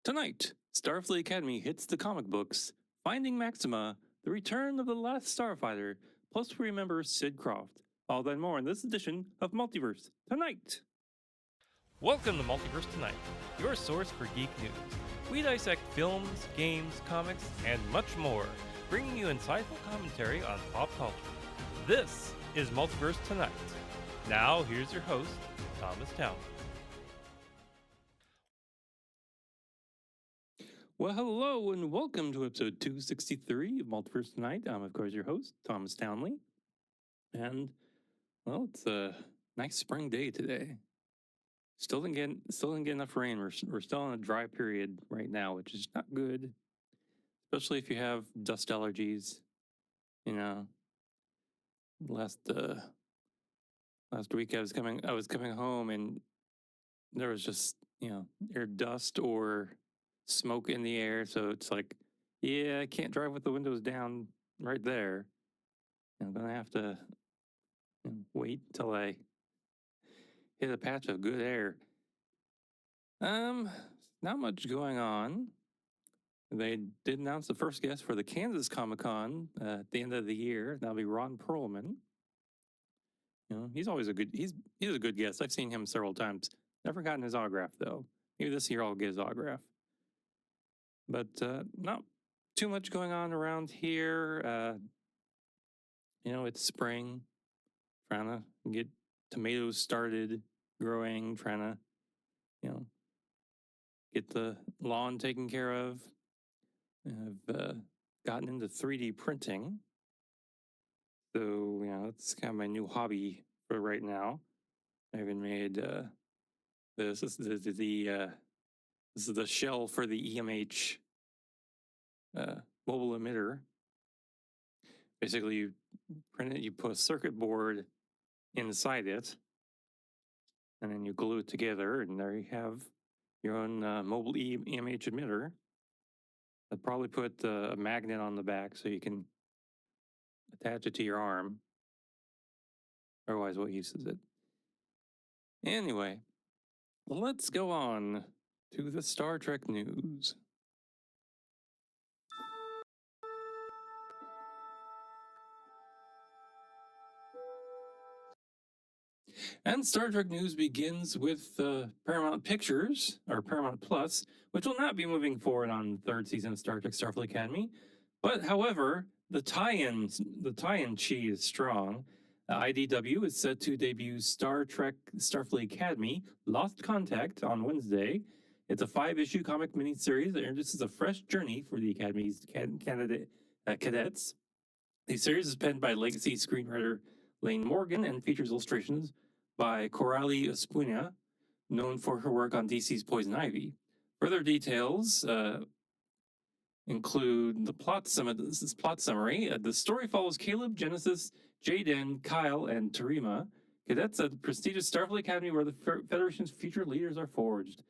Tonight, Starfleet Academy hits the comic books, Finding Maxima, The Return of the Last Starfighter, plus we remember Sid Croft. All that and more in this edition of Multiverse Tonight. Welcome to Multiverse Tonight, your source for geek news. We dissect films, games, comics, and much more, bringing you insightful commentary on pop culture. This is Multiverse Tonight. Now, here's your host, Thomas Town. Well, hello and welcome to episode 263 of Multiverse Tonight. I'm, of course, your host, Thomas Townley. And, well, it's a nice spring day today. Still didn't get enough rain. We're still in a dry period right now, which is not good, especially if you have dust allergies. You know, last week I was coming home and there was just air dust or smoke in the air, so it's like, yeah, I can't drive with the windows down right there. I'm gonna have to wait until I hit a patch of good air. Not much going on. They did announce the first guest for the Kansas Comic-Con at the end of the year. That'll be Ron Perlman. He's always he's a good guest. I've seen him several times. Never gotten his autograph though. Maybe this year I'll get his autograph. But not too much going on around here. It's spring. Trying to get tomatoes started growing. Trying to, get the lawn taken care of. I've gotten into 3D printing. So, that's kind of my new hobby for right now. I even made this. This is the shell for the EMH mobile emitter. Basically, you print it, you put a circuit board inside it, and then you glue it together, and there you have your own mobile EMH emitter. I'd probably put a magnet on the back so you can attach it to your arm. Otherwise, what use is it? Anyway, let's go on to the Star Trek news. And Star Trek news begins with Paramount Pictures, or Paramount Plus, which will not be moving forward on the third season of Star Trek Starfleet Academy. But, however, the tie-in chi is strong. IDW is set to debut Star Trek Starfleet Academy Lost Contact on Wednesday. It's a 5-issue comic miniseries that introduces a fresh journey for the Academy's cadets. The series is penned by legacy screenwriter Lane Morgan and features illustrations by Coralie Espuña, known for her work on DC's Poison Ivy. Further details include the plot summary. The story follows Caleb, Genesis, Jaden, Kyle, and Tarima, cadets at the prestigious Starfleet Academy where the Federation's future leaders are forged.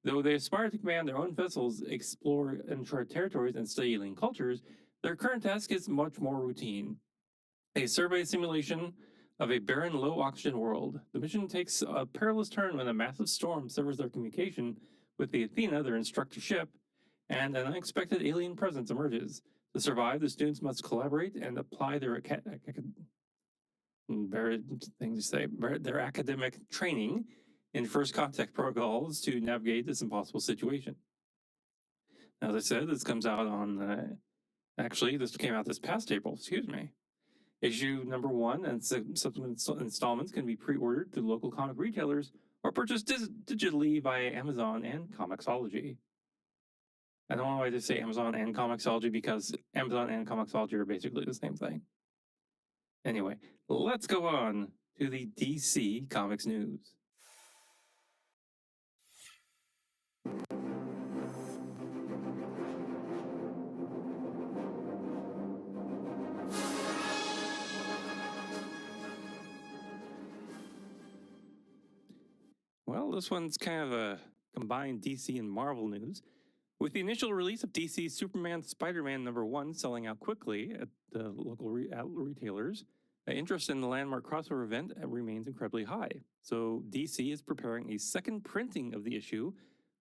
Though they aspire to command their own vessels, explore uncharted territories, and study alien cultures, their current task is much more routine. A survey simulation of a barren, low-oxygen world. The mission takes a perilous turn when a massive storm severs their communication with the Athena, their instructor ship, and an unexpected alien presence emerges. To survive, the students must collaborate and apply their academic training in first contact protocols to navigate this impossible situation. As I said, this comes out on, this came out this past April, Issue number 1 and subsequent installments can be pre-ordered through local comic retailers or purchased digitally via Amazon and Comixology. I don't know why they say Amazon and Comixology because Amazon and Comixology are basically the same thing. Anyway, let's go on to the DC Comics news. Well, this one's kind of a combined DC and Marvel news. With the initial release of DC's Superman Spider-Man #1 selling out quickly at the local retailers, interest in the landmark crossover event remains incredibly high. So DC is preparing a second printing of the issue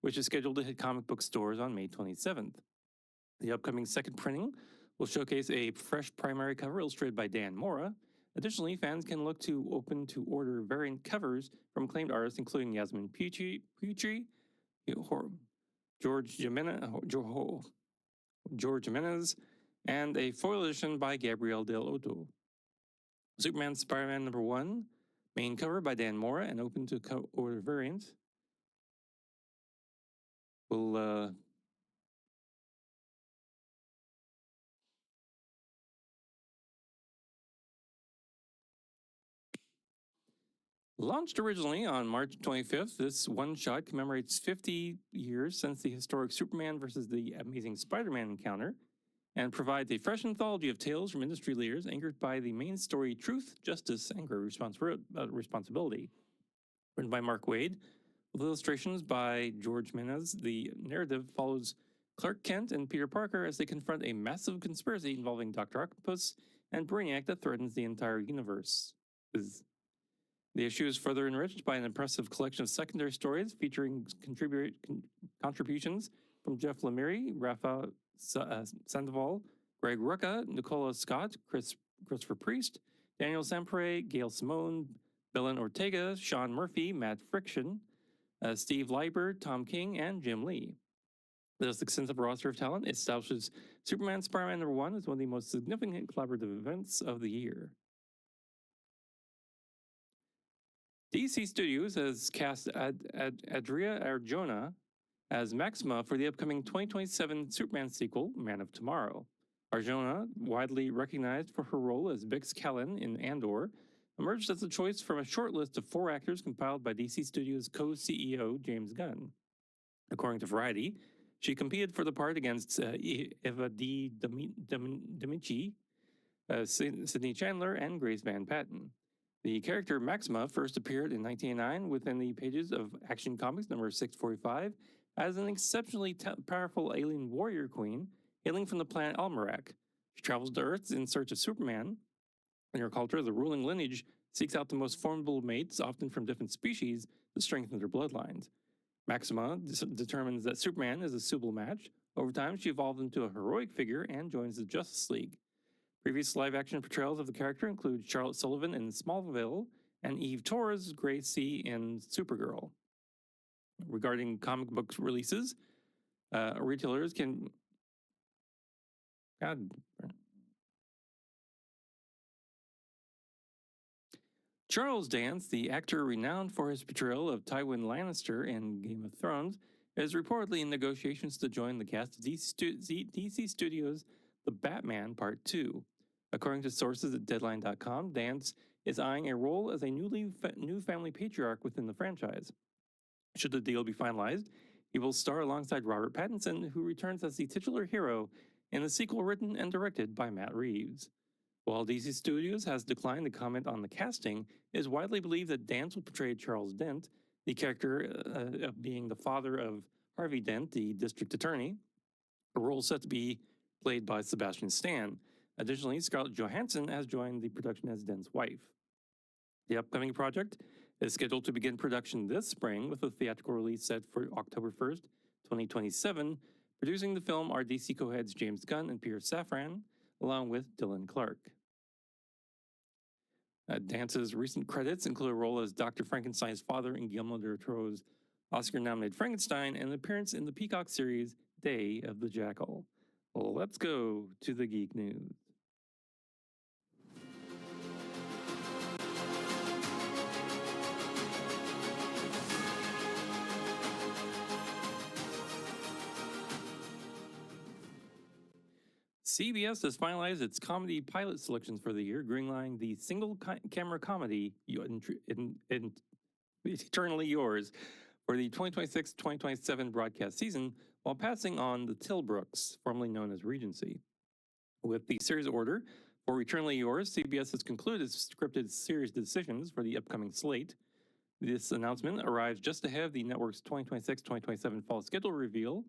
which is scheduled to hit comic book stores on May 27th. The upcoming second printing will showcase a fresh primary cover illustrated by Dan Mora. Additionally, fans can look to open to order variant covers from acclaimed artists including Yasmin Pucci, George Jimenez, and a foil edition by Gabriel Del Otto. Superman Spider-Man #1, main cover by Dan Mora and open to order variant. Will launched originally on March 25th, this one-shot commemorates 50 years since the historic Superman versus the Amazing Spider-Man encounter and provides a fresh anthology of tales from industry leaders anchored by the main story truth, justice, and great responsibility. Written by Mark Waid, with illustrations by George Menez, the narrative follows Clark Kent and Peter Parker as they confront a massive conspiracy involving Dr. Octopus and Brainiac that threatens the entire universe. The issue is further enriched by an impressive collection of secondary stories featuring contributions from Jeff Lemire, Rafa Sandoval, Greg Rucka, Nicola Scott, Christopher Priest, Daniel Sampere, Gail Simone, Belen Ortega, Sean Murphy, Matt Friction, Steve Leiber, Tom King, and Jim Lee. This extensive roster of talent establishes Superman Spider-Man #1 as one of the most significant collaborative events of the year. DC Studios has cast Adria Arjona as Maxima for the upcoming 2027 Superman sequel, Man of Tomorrow. Arjona, widely recognized for her role as Bix Callan in Andor, emerged as a choice from a short list of 4 actors compiled by DC Studios co-CEO James Gunn. According to Variety, she competed for the part against Eva D'Amici, Sidney Chandler, and Grace Van Patten. The character Maxima first appeared in 1989 within the pages of Action Comics number 645 as an exceptionally powerful alien warrior queen hailing from the planet Almerac. She travels to Earth in search of Superman. In her culture, the ruling lineage seeks out the most formidable mates, often from different species, to strengthen their bloodlines. Maxima determines that Superman is a suitable match. Over time, she evolves into a heroic figure and joins the Justice League. Previous live-action portrayals of the character include Charlotte Sullivan in Smallville and Eve Torres Gracie in Supergirl. Regarding comic book releases, retailers can... Charles Dance, the actor renowned for his portrayal of Tywin Lannister in Game of Thrones, is reportedly in negotiations to join the cast of DC Studios' The Batman Part 2. According to sources at Deadline.com, Dance is eyeing a role as a new family patriarch within the franchise. Should the deal be finalized, he will star alongside Robert Pattinson, who returns as the titular hero in the sequel written and directed by Matt Reeves. While DC Studios has declined to comment on the casting, it is widely believed that Dance will portray Charles Dent, the character of being the father of Harvey Dent, the district attorney, a role set to be played by Sebastian Stan. Additionally, Scarlett Johansson has joined the production as Dent's wife. The upcoming project is scheduled to begin production this spring with a theatrical release set for October 1st, 2027. Producing the film are DC co-heads James Gunn and Peter Safran, along with Dylan Clark. Dance's recent credits include a role as Dr. Frankenstein's father in Guillermo del Toro's Oscar-nominated Frankenstein and an appearance in the Peacock series Day of the Jackal. Well, let's go to the geek news. CBS has finalized its comedy pilot selections for the year, greenlighting the single-camera comedy Eternally Yours for the 2026-2027 broadcast season, while passing on The Tilbrooks, formerly known as Regency. With the series order for Eternally Yours, CBS has concluded its scripted series decisions for the upcoming slate. This announcement arrives just ahead of the network's 2026-2027 fall schedule reveal.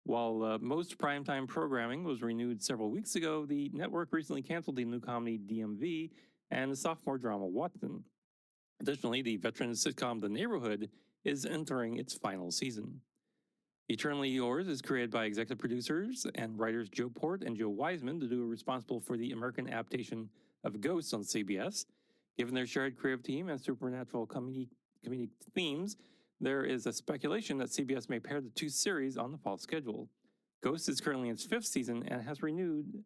While most primetime programming was renewed several weeks ago, the network recently canceled the new comedy DMV and the sophomore drama Watson. Additionally, the veteran sitcom The Neighborhood is entering its final season. Eternally Yours is created by executive producers and writers Joe Port and Joe Wiseman, the duo responsible for the American adaptation of Ghosts on CBS. Given their shared creative team and supernatural comedic themes, there is a speculation that CBS may pair the two series on the fall schedule. Ghosts is currently in its 5th season and has renewed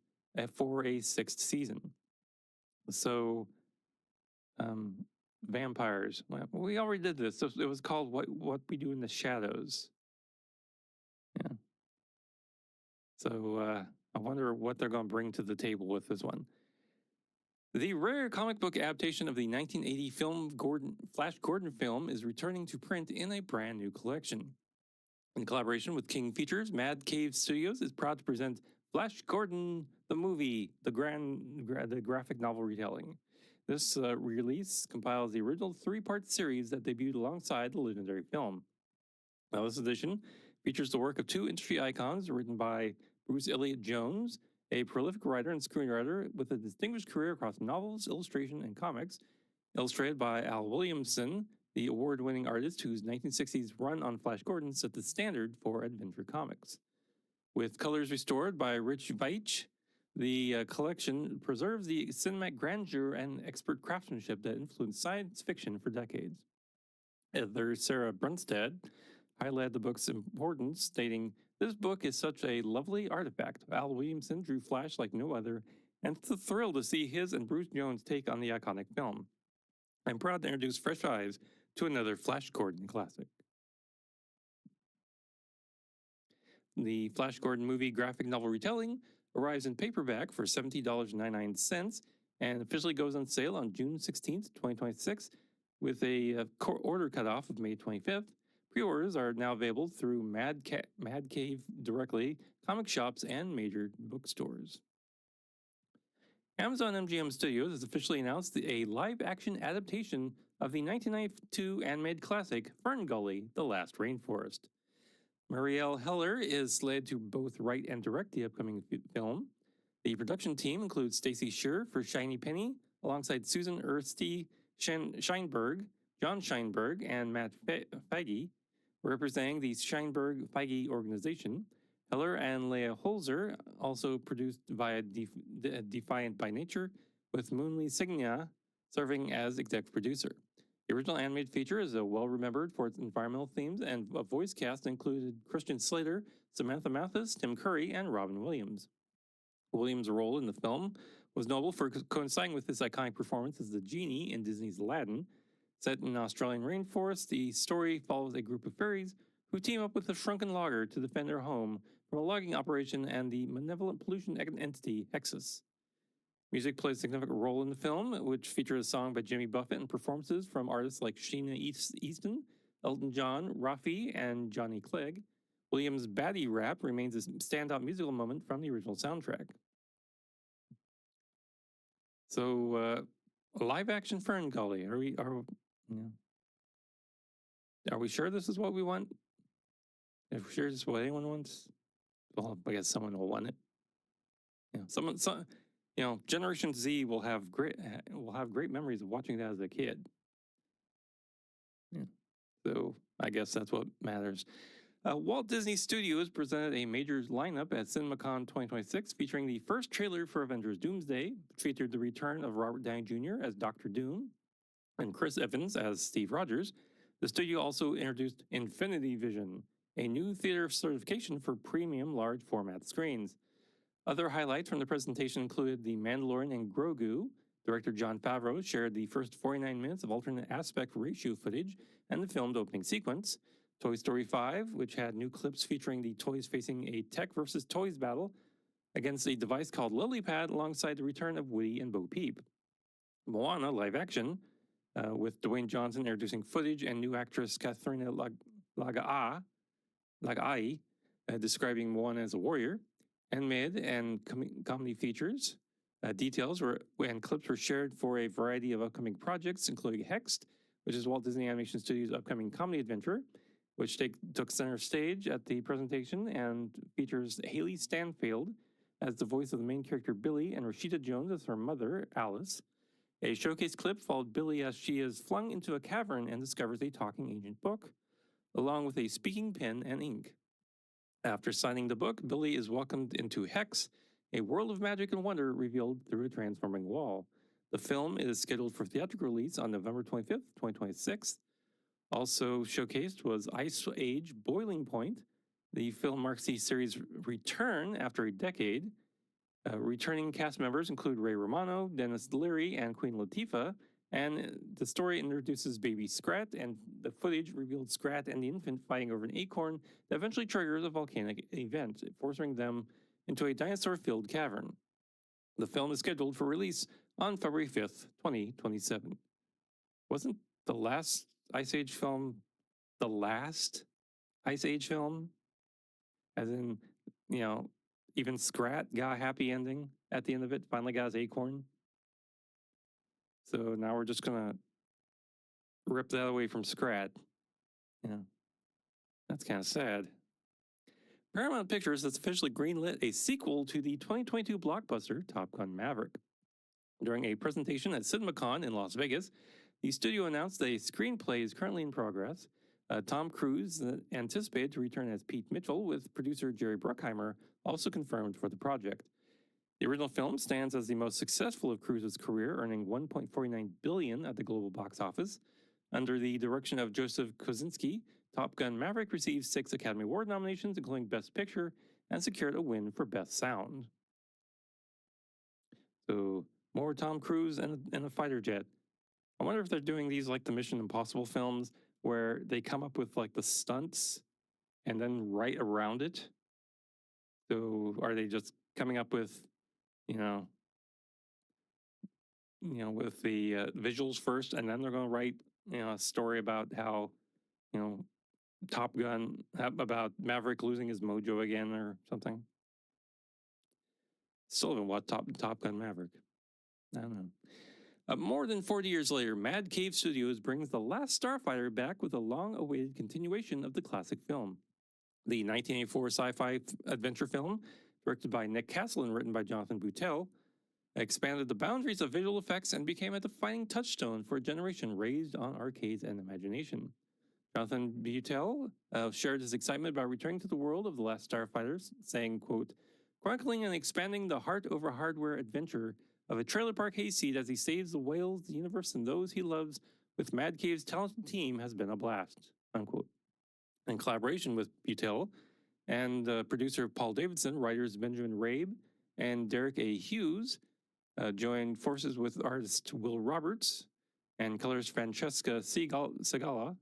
for a 6th season. So, vampires. Well, we already did this. It was called What We Do in the Shadows. Yeah. So I wonder what they're going to bring to the table with this one. The rare comic book adaptation of the 1980 Flash Gordon film is returning to print in a brand new collection. In collaboration with King Features, Mad Cave Studios is proud to present Flash Gordon, the movie, the graphic novel retelling. This release compiles the original 3-part series that debuted alongside the legendary film. Now, this edition features the work of 2 industry icons written by Bruce Elliott Jones, a prolific writer and screenwriter with a distinguished career across novels, illustration, and comics, illustrated by Al Williamson, the award-winning artist whose 1960s run on Flash Gordon set the standard for adventure comics. With colors restored by Rich Veitch, the collection preserves the cinematic grandeur and expert craftsmanship that influenced science fiction for decades. Editor Sarah Brunstad highlighted the book's importance, stating, "This book is such a lovely artifact. Al Williamson drew Flash like no other, and it's a thrill to see his and Bruce Jones' take on the iconic film. I'm proud to introduce fresh eyes to another Flash Gordon classic." The Flash Gordon movie graphic novel retelling arrives in paperback for $70.99 and officially goes on sale on June 16th, 2026, with a order cutoff of May 25th. Pre-orders are now available through Mad Cave directly, comic shops, and major bookstores. Amazon MGM Studios has officially announced a live-action adaptation of the 1992 animated classic Fern Gully: The Last Rainforest. Marielle Heller is slated to both write and direct the upcoming film. The production team includes Stacey Sher for Shiny Penny, alongside Susan Erste Scheinberg, John Scheinberg, and Matt Feige, representing the Scheinberg-Feige organization. Heller and Leah Holzer also produced via Defiant by Nature, with Moonlee Signia serving as executive producer. The original animated feature is well-remembered for its environmental themes, and a voice cast included Christian Slater, Samantha Mathis, Tim Curry, and Robin Williams. Williams' role in the film was notable for coinciding with his iconic performance as the genie in Disney's Aladdin. Set in Australian rainforest, the story follows a group of fairies who team up with a shrunken logger to defend their home from a logging operation and the malevolent pollution entity Hexus. Music plays a significant role in the film, which features a song by Jimmy Buffett and performances from artists like Sheena Easton, Elton John, Rafi, and Johnny Clegg. Williams' baddie rap remains a standout musical moment from the original soundtrack. So, live-action Fern Gully. Are we sure this is what we want? If we're sure this is what anyone wants, well, I guess someone will want it. Generation Z will have great memories of watching that as a kid. Yeah. So I guess that's what matters. Walt Disney Studios presented a major lineup at CinemaCon 2026, featuring the first trailer for Avengers Doomsday, which featured the return of Robert Downey Jr. as Dr. Doom and Chris Evans as Steve Rogers. The studio also introduced Infinity Vision, a new theater certification for premium large format screens. Other highlights from the presentation included The Mandalorian and Grogu. Director Jon Favreau shared the first 49 minutes of alternate aspect ratio footage and the filmed opening sequence. Toy Story 5, which had new clips featuring the toys facing a tech versus toys battle against a device called LilyPad, alongside the return of Woody and Bo Peep. Moana live action, with Dwayne Johnson introducing footage and new actress Katharina Lag'ai describing Moana as a warrior. Animated and comedy features. Details and clips were shared for a variety of upcoming projects, including Hexed, which is Walt Disney Animation Studios' upcoming comedy adventure, which took center stage at the presentation and features Haley Stanfield as the voice of the main character Billy and Rashida Jones as her mother, Alice. A showcase clip followed Billy as she is flung into a cavern and discovers a talking ancient book, along with a speaking pen and ink. After signing the book, Billy is welcomed into Hex, a world of magic and wonder revealed through a transforming wall. The film is scheduled for theatrical release on November 25th, 2026. Also showcased was Ice Age Boiling Point. The film marks the series' return after a decade. Returning cast members include Ray Romano, Dennis Leary, and Queen Latifah. And the story introduces baby Scrat, and the footage revealed Scrat and the infant fighting over an acorn that eventually triggers a volcanic event, forcing them into a dinosaur-filled cavern. The film is scheduled for release on February 5th, 2027. Wasn't the last Ice Age film the last Ice Age film? As in, even Scrat got a happy ending at the end of it, finally got his acorn. So now we're just going to rip that away from Scrat. That's kind of sad. Paramount Pictures has officially greenlit a sequel to the 2022 blockbuster Top Gun Maverick. During a presentation at CinemaCon in Las Vegas, the studio announced that a screenplay is currently in progress. Tom Cruise anticipated to return as Pete Mitchell, with producer Jerry Bruckheimer also confirmed for the project. The original film stands as the most successful of Cruise's career, earning $1.49 billion at the global box office. Under the direction of Joseph Kosinski, Top Gun Maverick received 6 Academy Award nominations, including Best Picture, and secured a win for Best Sound. So, more Tom Cruise and a fighter jet. I wonder if they're doing these like the Mission Impossible films, where they come up with like the stunts and then write around it. So are they just coming up with, with the visuals first, and then they're going to write, a story about how, Top Gun, about Maverick losing his mojo again or something? Still haven't watched Top Gun Maverick. I don't know. More than 40 years later, Mad Cave Studios brings The Last Starfighter back with a long-awaited continuation of the classic film. The 1984 sci-fi adventure film, directed by Nick Castle and written by Jonathan Butel, expanded the boundaries of visual effects and became a defining touchstone for a generation raised on arcades and imagination. Jonathan Butel shared his excitement about returning to the world of The Last Starfighters, saying, quote, "Chronicling and expanding the heart-over-hardware adventure of a trailer park hayseed as he saves the whales, the universe, and those he loves with Mad Cave's talented team has been a blast," unquote. In collaboration with Butel and producer Paul Davidson, writers Benjamin Rabe and Derek A. Hughes joined forces with artist Will Roberts and colorist Francesca Segala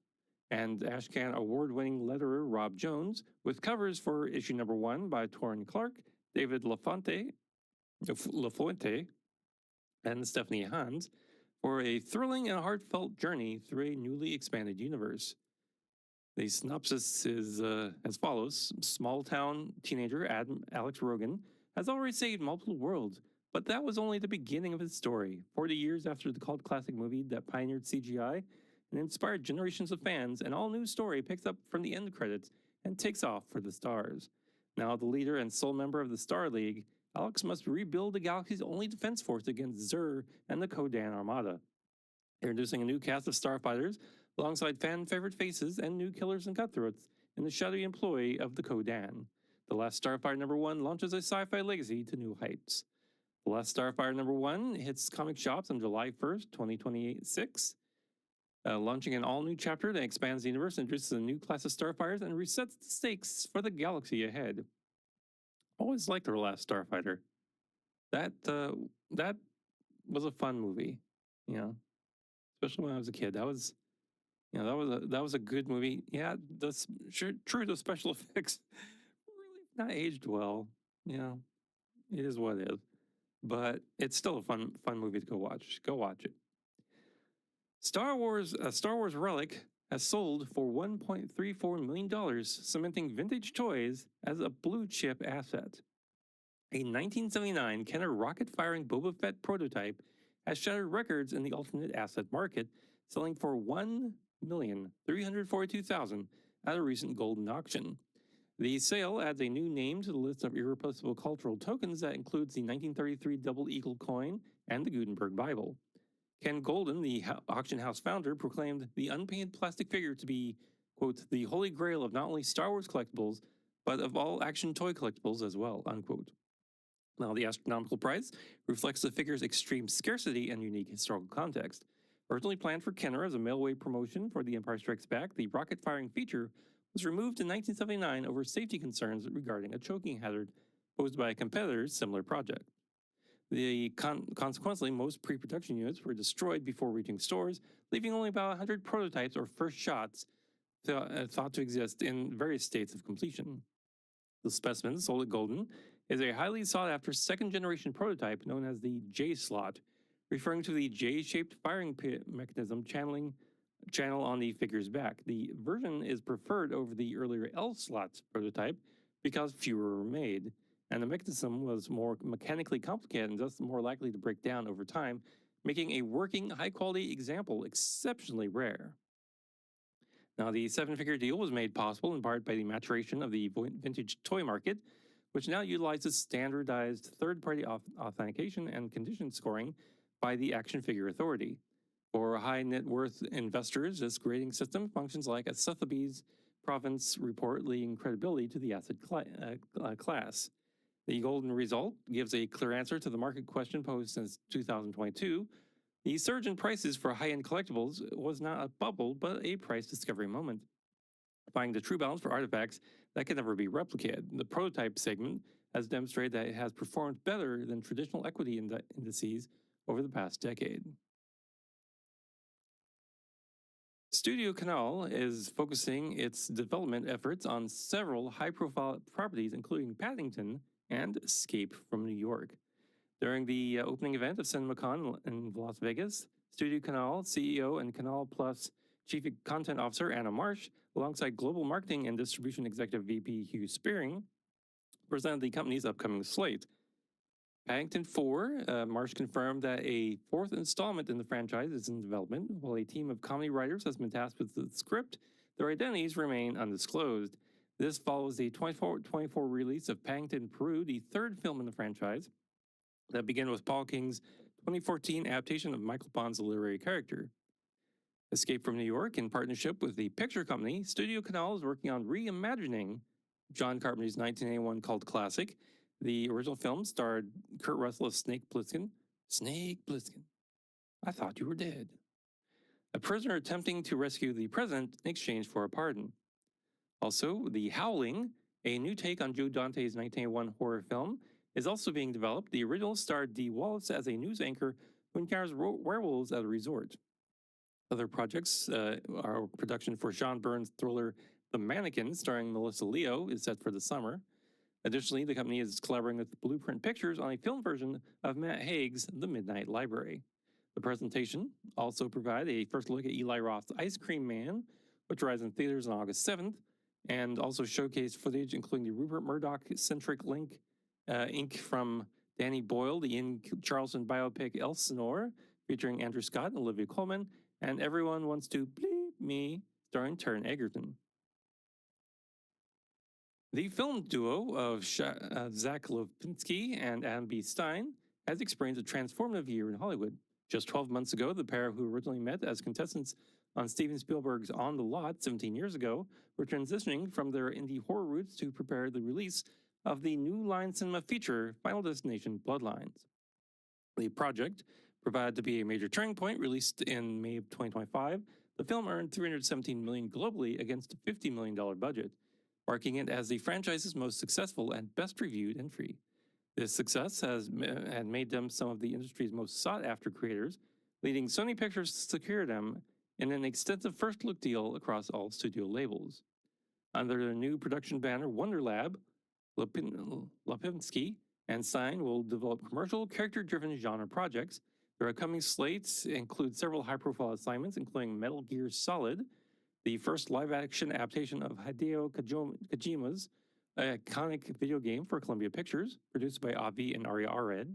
and Ashcan award-winning letterer Rob Jones, with covers for issue number 1 by Torrin Clark, David LaFuente, and Stephanie Hans, for a thrilling and heartfelt journey through a newly expanded universe. The synopsis is as follows. Small-town teenager Alex Rogan has already saved multiple worlds, but that was only the beginning of his story. 40 years after the cult classic movie that pioneered CGI and inspired generations of fans, an all-new story picks up from the end credits and takes off for the stars. Now the leader and sole member of the Star League, Alex must rebuild the galaxy's only defense force against Xur and the Kodan Armada. Introducing a new cast of starfighters, alongside fan-favorite faces and new killers and cutthroats in the shadowy employ of the Kodan. The Last Starfighter number 1 launches a sci-fi legacy to new heights. The Last Starfighter number 1 hits comic shops on July 1st, 2026, launching an all-new chapter that expands the universe, introduces a new class of starfighters, and resets the stakes for the galaxy ahead. Always liked The Last Starfighter. That was a fun movie, especially when I was a kid. That was a good movie. Yeah, true, the special effects really not aged well. It is what it is. But it's still a fun movie to go watch. Go watch it. Star Wars relic has sold for $1.34 million, cementing vintage toys as a blue chip asset. A 1979 Kenner rocket-firing Boba Fett prototype has shattered records in the alternate asset market, selling for $1,342,000 at a recent golden auction. The sale adds a new name to the list of irreplaceable cultural tokens that includes the 1933 Double Eagle coin and the Gutenberg Bible. Ken Golden, the auction house founder, proclaimed the unpainted plastic figure to be, quote, "the holy grail of not only Star Wars collectibles, but of all action toy collectibles as well, unquote. Now, the astronomical price reflects the figure's extreme scarcity and unique historical context. Originally planned for Kenner as a mailway promotion for The Empire Strikes Back, the rocket-firing feature was removed in 1979 over safety concerns regarding a choking hazard posed by a competitor's similar project. Consequently, most pre-production units were destroyed before reaching stores, leaving only about 100 prototypes or first shots thought to exist in various states of completion. The specimen, sold at Golden, is a highly sought-after second-generation prototype known as the J-slot, referring to the J-shaped firing mechanism channel on the figure's back. The version is preferred over the earlier L-slot prototype because fewer were made, and the mechanism was more mechanically complicated and thus more likely to break down over time, making a working, high-quality example exceptionally rare. Now, the seven-figure deal was made possible in part by the maturation of the vintage toy market, which now utilizes standardized third-party authentication and condition scoring by the Action Figure Authority. For high-net-worth investors, this grading system functions like a Sotheby's province report, leading credibility to the asset class. The Golden result gives a clear answer to the market question posed since 2022. The surge in prices for high-end collectibles was not a bubble, but a price discovery moment. Finding the true balance for artifacts that can never be replicated. The prototype segment has demonstrated that it has performed better than traditional equity indices over the past decade. Studio Canal is focusing its development efforts on several high-profile properties, including Paddington and Escape from New York. During the opening event of CinemaCon in Las Vegas, Studio Canal CEO and Canal Plus Chief Content Officer Anna Marsh, alongside Global Marketing and Distribution Executive VP Hugh Spearing, presented the company's upcoming slate. Paddington 4, Marsh confirmed that a fourth installment in the franchise is in development, while a team of comedy writers has been tasked with the script. Their identities remain undisclosed. This follows the 2024 release of Paddington Peru, the third film in the franchise, that began with Paul King's 2014 adaptation of Michael Bond's literary character. Escape from New York, in partnership with the picture company, Studio Canal is working on reimagining John Carpenter's 1981 cult classic. The original film starred Kurt Russell as Snake Plissken. Snake Plissken. I thought you were dead. A prisoner attempting to rescue the president in exchange for a pardon. Also, The Howling, a new take on Joe Dante's 1981 horror film, is also being developed. The original starred Dee Wallace as a news anchor who encounters werewolves at a resort. Other projects are production for Sean Byrne's thriller The Mannequin, starring Melissa Leo, is set for the summer. Additionally, the company is collaborating with Blueprint Pictures on a film version of Matt Haig's The Midnight Library. The presentation also provided a first look at Eli Roth's Ice Cream Man, which arrives in theaters on August 7th, and also showcased footage including the Rupert Murdoch-centric ink from Danny Boyle, the Ian Charleston biopic Elsinore, featuring Andrew Scott and Olivia Colman, and Everyone Wants to Bleep Me, starring Taron Egerton. The film duo of Zach Lofinski and Adam B. Stein has experienced a transformative year in Hollywood. Just 12 months ago, the pair, who originally met as contestants on Steven Spielberg's On the Lot 17 years ago, were transitioning from their indie horror roots to prepare the release of the New Line Cinema feature, Final Destination Bloodlines. The project, provided to be a major turning point, released in May of 2025, the film earned $317 million globally against a $50 million budget, marking it as the franchise's most successful and best-reviewed entry. This success had made them some of the industry's most sought-after creators, leading Sony Pictures to secure them in an extensive first-look deal across all studio labels. Under their new production banner, Wonder Lab, Lipinski and Stein will develop commercial, character-driven genre projects. Their upcoming slates include several high-profile assignments, including Metal Gear Solid, the first live-action adaptation of Hideo Kojima's iconic video game for Columbia Pictures, produced by Avi and Aria Arad,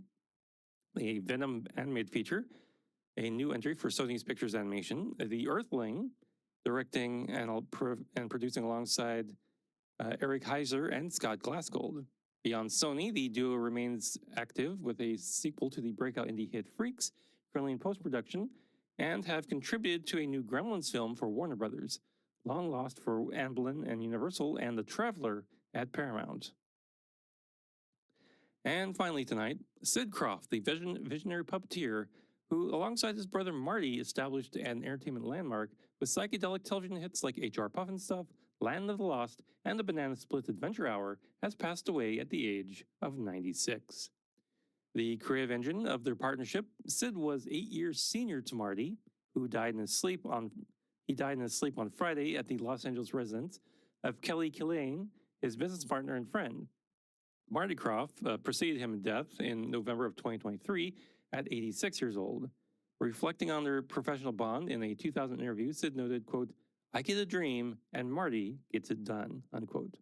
a Venom animated feature, a new entry for Sony's Pictures Animation, The Earthling, directing and producing alongside Eric Heiser and Scott Glassgold. Beyond Sony, the duo remains active with a sequel to the breakout indie hit Freaks, currently in post-production, and have contributed to a new Gremlins film for Warner Brothers, long lost for Amblin and Universal, and The Traveler, at Paramount. And finally tonight, Sid Croft, the visionary puppeteer who, alongside his brother Marty, established an entertainment landmark with psychedelic television hits like H.R. Pufnstuf, Land of the Lost, and the Banana Split Adventure Hour, has passed away at the age of 96. The creative engine of their partnership, Sid was 8 years senior to Marty, who died in his sleep on Friday at the Los Angeles residence of Kelly Killeen, his business partner and friend. Marty Croft preceded him in death in November of 2023 at 86 years old. Reflecting on their professional bond in a 2000 interview, Sid noted, quote, "I get a dream and Marty gets it done," unquote.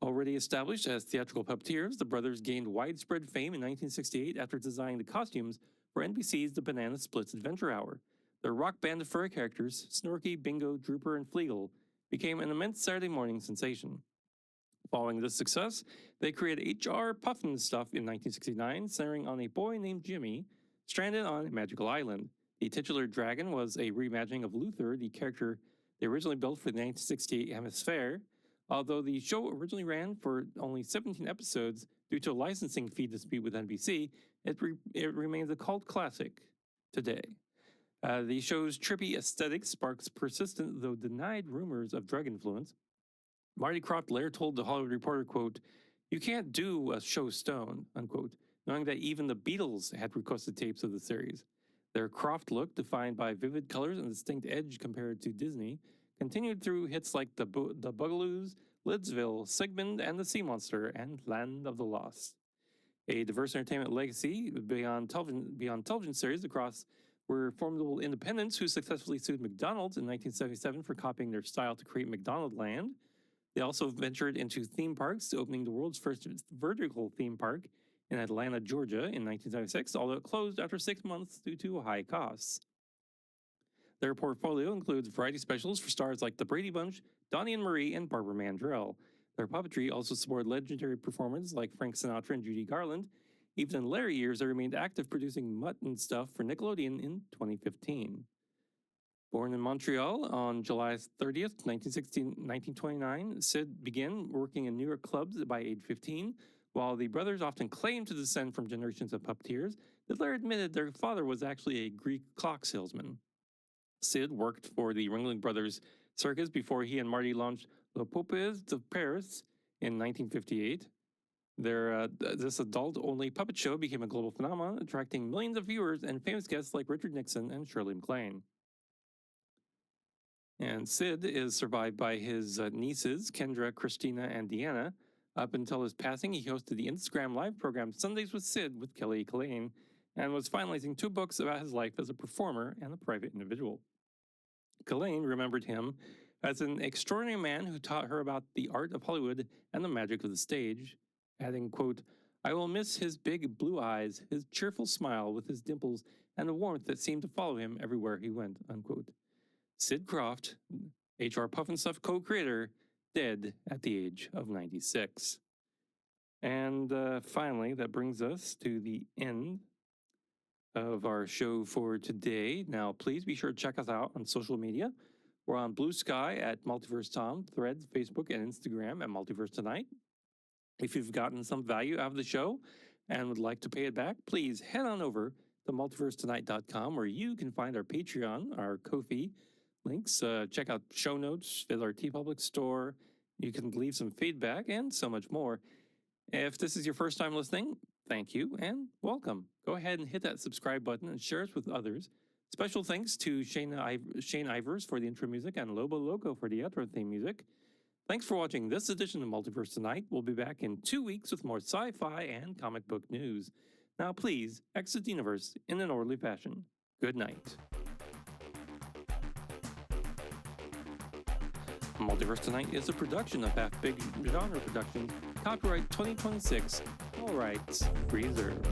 Already established as theatrical puppeteers, the brothers gained widespread fame in 1968 after designing the costumes for NBC's The Banana Splits Adventure Hour. Their rock band of furry characters, Snorky, Bingo, Drooper, and Fleagle, became an immense Saturday morning sensation. Following this success, they created H.R. Pufnstuf in 1969, centering on a boy named Jimmy, stranded on a magical island. The titular dragon was a reimagining of Luther, the character they originally built for the 1968 Hemisphere. Although the show originally ran for only 17 episodes due to a licensing fee dispute with NBC, it remains a cult classic today. The show's trippy aesthetic sparks persistent, though denied, rumors of drug influence. Marty Croft later told The Hollywood Reporter, quote, "You can't do a show stoned," unquote, knowing that even the Beatles had requested tapes of the series. Their Croft look, defined by vivid colors and distinct edge compared to Disney, continued through hits like The Bugaloos, Lidsville, Sigmund and the Sea Monster, and Land of the Lost. A diverse entertainment legacy beyond television series across were formidable independents who successfully sued McDonald's in 1977 for copying their style to create McDonald Land. They also ventured into theme parks, opening the world's first vertical theme park in Atlanta, Georgia in 1976, although it closed after 6 months due to high costs. Their portfolio includes variety specials for stars like the Brady Bunch, Donnie and Marie, and Barbara Mandrell. Their puppetry also supported legendary performers like Frank Sinatra and Judy Garland. Even in later years, they remained active producing Mutt and Stuff for Nickelodeon in 2015. Born in Montreal on July 30th, 1929, Sid began working in New York clubs by age 15. While the brothers often claimed to descend from generations of puppeteers, they later admitted their father was actually a Greek clock salesman. Sid worked for the Ringling Brothers Circus before he and Marty launched Le Poupées de Paris in 1958. This adult-only puppet show became a global phenomenon, attracting millions of viewers and famous guests like Richard Nixon and Shirley MacLaine. And Sid is survived by his nieces, Kendra, Christina, and Deanna. Up until his passing, he hosted the Instagram live program Sundays with Sid with Kelly Killeen, and was finalizing 2 books about his life as a performer and a private individual. Killeen remembered him as an extraordinary man who taught her about the art of Hollywood and the magic of the stage, adding, quote, "I will miss his big blue eyes, his cheerful smile with his dimples, and the warmth that seemed to follow him everywhere he went," unquote. Sid Croft, H.R. Pufnstuf co-creator, dead at the age of 96. And finally, that brings us to the end of our show for today. Now, please be sure to check us out on social media. We're on Blue Sky at Multiverse Tom, Threads, Facebook, and Instagram at Multiverse Tonight. If you've gotten some value out of the show and would like to pay it back, please head on over to multiversetonight.com, where you can find our Patreon, our Ko-fi links, check out show notes, visit our TeePublic store. You can leave some feedback and so much more. If this is your first time listening, thank you and welcome. Go ahead and hit that subscribe button and share us with others. Special thanks to Shane Ivers for the intro music and Lobo Loco for the outro theme music. Thanks for watching this edition of Multiverse Tonight. We'll be back in 2 weeks with more sci-fi and comic book news. Now please, exit the universe in an orderly fashion. Good night. Multiverse Tonight is a production of Half Big Genre Productions, copyright 2026, all rights reserved.